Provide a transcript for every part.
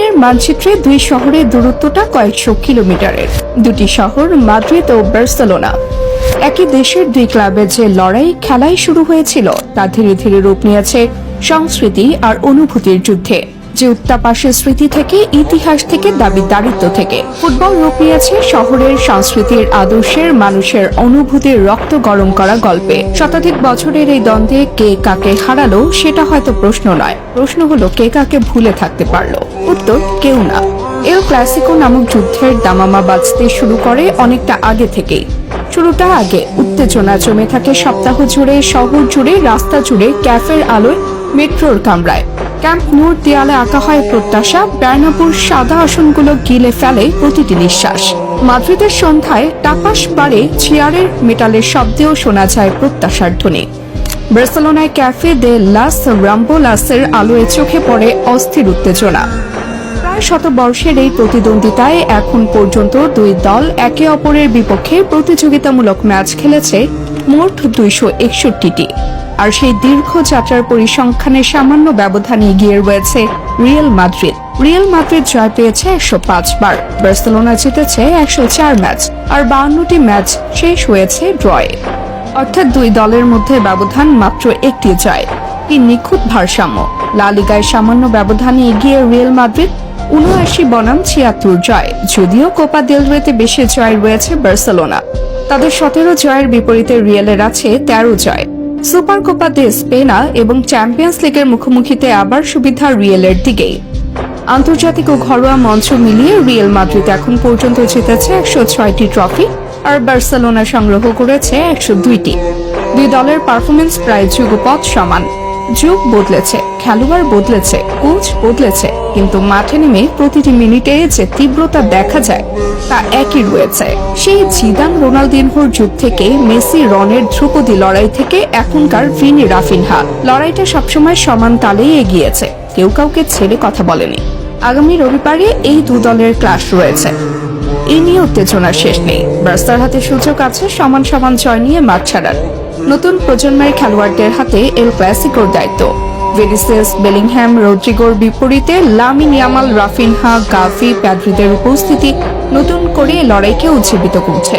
ফুটবলের মানচিত্রে দুই শহরের দূরত্বটা কয়েকশো কিলোমিটারের। দুটি শহর মাদ্রিদ ও বার্সেলোনা। একই দেশের দুই ক্লাবের যে লড়াই খেলাই শুরু হয়েছিল তা ধীরে ধীরে রূপ নিয়েছে সংস্কৃতি আর অনুভূতির যুদ্ধে। যে উত্তাপ আসে স্মৃতি থেকে, ইতিহাস থেকে, দাবিদারিত্ব থেকে। ফুটবল রূপ নিয়েছে শহরের সংস্কৃতির, আদর্শের, মানুষের অনুভূতির রক্ত গরম করা গল্পে। শতাধিক বছরের এই দ্বন্দ্বে কে কাকে হারালো সেটা হয়তো প্রশ্ন নয়, প্রশ্ন হলো কে কাকে ভুলে থাকতে পারলো। উত্তর কেউ না। এল ক্লাসিকো নামক যুদ্ধের দামামা বাজতে শুরু করে অনেকটা আগে থেকেই। শুরুটা আগে, উত্তেজনা জমে থাকে সপ্তাহ জুড়ে, শহর জুড়ে, রাস্তা জুড়ে, ক্যাফের আলোয়, মেট্রোর কামরায়। ক্যাম্প নূর দেয়ালে আঁকা হয় প্রত্যাশা, বের্নাবুর সাদা আসনগুলো গিলে ফেলে প্রতিটি নিঃশ্বাস। মাদ্রিদের সন্ধ্যায় টাপাস বারে চেয়ারের মেটালের শব্দেও শোনা যায় প্রত্যাশার ধ্বনি। বার্সেলোনায় ক্যাফে দে লাস রাম্বোলাসের আলোয় চোখে পড়ে অস্থির উত্তেজনা। প্রায় শতবর্ষের এই প্রতিদ্বন্দ্বিতায় এখন পর্যন্ত দুই দল একে অপরের বিপক্ষে প্রতিযোগিতামূলক ম্যাচ খেলেছে মোট 261টি। আর সেই দীর্ঘ যাত্রার পরিসংখ্যানে সামান্য ব্যবধানে এগিয়ে রয়েছে রিয়াল মাদ্রিদ। রিয়াল মাদ্রিদ জয় পেয়েছে 105 বার, বার্সেলোনা জিতেছে 104 ম্যাচ, আর 52টি ম্যাচ শেষ হয়েছে ড্রয়ে। অর্থাৎ দুই দলের মধ্যে ব্যবধান মাত্র একটি জয়। কি নিখুঁত ভারসাম্য! লা লিগায় সামান্য ব্যবধানে এগিয়ে রিয়াল মাদ্রিদ, ৭৯ বনাম ৭৬ জয়। যদিও কোপা দেল রেতে বেশি জয় রয়েছে বার্সেলোনা। তাদের 17 জয়ের বিপরীতে রিয়ালের আছে 13 জয়। সুপার কোপা দে স্পেনা এবং চ্যাম্পিয়ন্স লিগের মুখোমুখিতে আবার সুবিধা রিয়ালের দিকেই। আন্তর্জাতিক ও ঘরোয়া মঞ্চ মিলিয়ে রিয়াল মাদ্রিদ এখন পর্যন্ত জিতেছে 106টি ট্রফি, আর বার্সেলোনা সংগ্রহ করেছে 102টি। দুই দলের পারফরমেন্স প্রায় যুগপৎ সমান। যুগ বদলেছে, খেলোয়াড় বদলেছে, কোচ বদলেছে, কিন্তু মাঠে নেমে প্রতিটি মিনিটে যে তীব্রতা দেখা যায় তা একই রয়েছে। সেই জিদান রোনালদিনহোর যুগ থেকে, মেসি রনের ধ্রুপদী লড়াই থেকে এখনকার ভিনি রাফিনহা, লড়াইটা সবসময় সমান তালেই এগিয়েছে, কেউ কাউকে ছেড়ে কথা বলেনি। আগামী রবিবারে এই দু দলের ক্লাশ রয়েছে। এই নিয়ে উত্তেজনার শেষ নেই। বার্সার হাতে সুযোগ আছে সমান সমান জয় নিয়ে মাঠ ছাড়ার। নতুন প্রজন্মের খেলোয়াড়দের হাতে এল ক্লাসিকোর দায়িত্ব। ভিনিসিয়াস, বেলিংহ্যাম, রদ্রিগোর বিপরীতে লামিন ইয়ামাল, রাফিনহা, গাভি, প্যাড্রিদের উপস্থিতি নতুন করে লড়াইকে উজ্জীবিত করছে।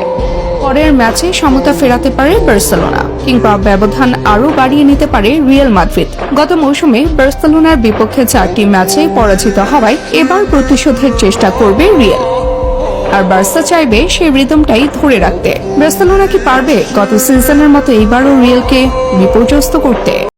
পরের ম্যাচে সমতা ফেরাতে পারে বার্সেলোনা, কিংবা ব্যবধান আরও বাড়িয়ে নিতে পারে রিয়াল মাদ্রিদ। গত মৌসুমে বার্সেলোনার বিপক্ষে 4টি ম্যাচে পরাজিত হওয়ায় এবার প্রতিশোধের চেষ্টা করবে রিয়াল। আর বার্সা চাইবে সেই রিদমটাই ধরে রাখতে। বার্সেলোনা কি পারবে গত সিজনের মতো এইবারও রিয়ালকে বিপর্যস্ত করতে?